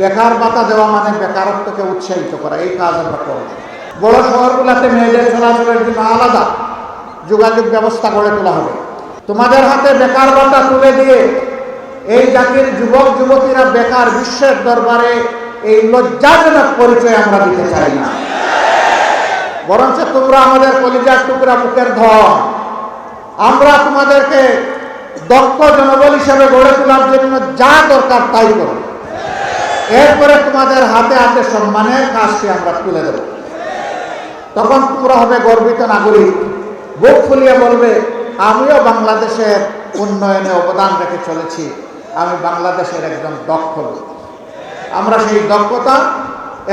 বেকার ভাতা দেওয়া মানে বেকারত্বকে উৎসাহিত করা, এই কাজ আমরা করব। বড় শহরগুলোতে মেয়েদের চলাচলের জন্য আলাদা যোগাযোগ ব্যবস্থা গড়ে তোলা হবে। তোমাদের হাতে বেকার ভাতা তুলে দিয়ে এই জাতির যুবক যুবতীরা বেকার বিশ্বের দরবারে এই লজ্জাজনক পরিচয় আমরা দিতে চাই না। বরঞ্চ তোমরা আমাদের কলিজার টুকরা মুখের ধন, আমরা তোমাদেরকে দক্ষ জনবল হিসেবে গড়ে তোলার জন্য যা দরকার তাই করো। এরপরে তোমাদের হাতে হাতে সম্মানের কাজটি আমরা তুলে দেব। তখন তোমরা হবে গর্বিত নাগরিক, বুক ফুলিয়ে বলবে আমিও বাংলাদেশের উন্নয়নে অবদান রেখে চলেছি, আমি বাংলাদেশের একজন দক্ষ লোক। আমরা সেই দক্ষতা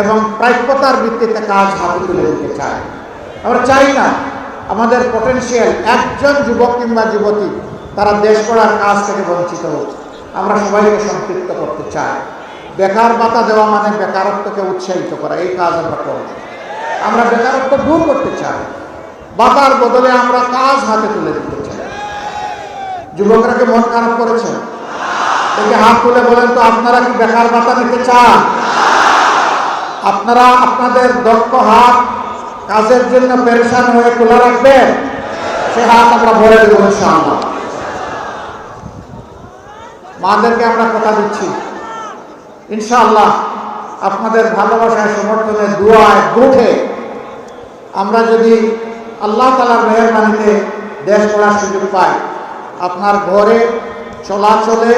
এবং প্রাপ্যতার ভিত্তিতে কাজ হাতে তুলে দিতে চাই। আমরা চাই না আমাদের পটেনশিয়াল একজন যুবক কিংবা যুবতী তারা দেশ গড়ার কাজ থেকে বঞ্চিত হোক। আমরা সবাইকে সম্পৃক্ত করতে চাই। বেকার ভাতা দেওয়া মানে বেকারত্বকে উৎসাহিত করা, এই কাজ আমরা করব। আমরা বেকারত্ব দূর করতে চাই, ভাতার বদলে আমরা কাজ হাতে তুলে দিতে চাই। যুবকরা কি মন খারাপ করেছেন? দেখে হাত তুলে বলেন তো, আপনারা কি বেকার ভাতা নিতে চান? আপনারা আপনাদের দক্ষ হাত কাজের জন্য পেরেশান হয়ে খোলা রাখবেন, সে হাত আমরা ভরে দেব ইনশাআল্লাহ। মাদেরকে আমরা কথা দিচ্ছি ইনশাআল্লাহ আপনাদের ভালোবাসায়, সমর্থনে, দুয়ায়, দুঃখে আমরা যদি আল্লাহ তাআলার মেহেরবানিতে দেশ গড়ার সুযোগ পাই, আপনার ঘরে, চলাচলে,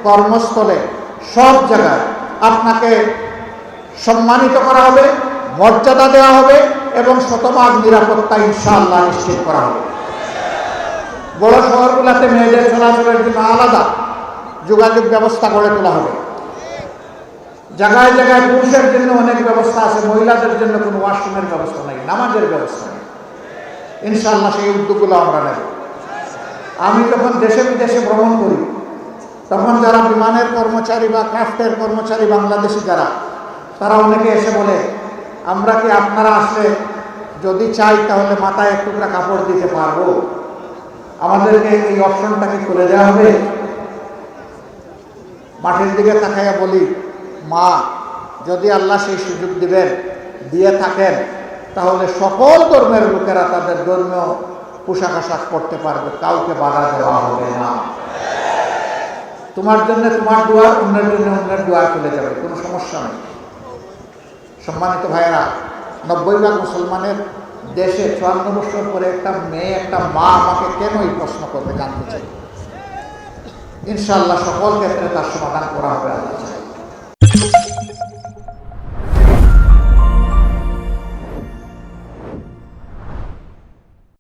কর্মস্থলে, সব জায়গায় আপনাকে সম্মানিত করা হবে, মর্যাদা দেওয়া হবে এবং শতভাগ নিরাপত্তা ইনশাআল্লাহ নিশ্চিত করা হবে। বড় শহরগুলোতে মেয়েদের চলাচলের জন্য আলাদা যোগাযোগ ব্যবস্থা গড়ে তোলা হবে। জায়গায় জায়গায় পুরুষের জন্য অনেক ব্যবস্থা আছে, মহিলাদের জন্য কোনো ওয়াশরুমের ব্যবস্থা নেই, নামাজের ব্যবস্থা নেই। ইনশাআল্লাহ সেই উদ্যোগগুলো আমরা নেব। আমি যখন দেশে বিদেশে ভ্রমণ করি তখন যারা বিমানের কর্মচারী বা ক্রাফটের কর্মচারী বাংলাদেশি যারা, তারা অনেকে এসে বলে আমরা কি আপনারা আসলে যদি চাই তাহলে মাথায় এক টুকরা কাপড় দিতে পারবো, আমাদেরকে এই অপশনটাকে খুলে দেওয়া হবে? মাটির দিকে তাকাইয়া বলি, মা, যদি আল্লাহ সেই সুযোগ দিবেন, দিয়ে থাকেন, তাহলে সকল ধর্মের লোকেরা তাদের ধর্মীয় পোশাক আশাক করতে পারবে, কাউকে বাধা দেওয়া হবে না। তোমার জন্য তোমার দোয়া, অন্যের জন্য অন্যের দোয়া চলে যাবে, কোনো সমস্যা নেই। সম্মানিত ভাইয়েরা, 90 ভাগ মুসলমানের দেশে 54 বছর পরে একটা মেয়ে, একটা মা আমাকে কেন এই প্রশ্ন করতে জানতে চাই। ইনশাআল্লাহ সকল ক্ষেত্রে তার সমাধান করা হবে আল্লাহ।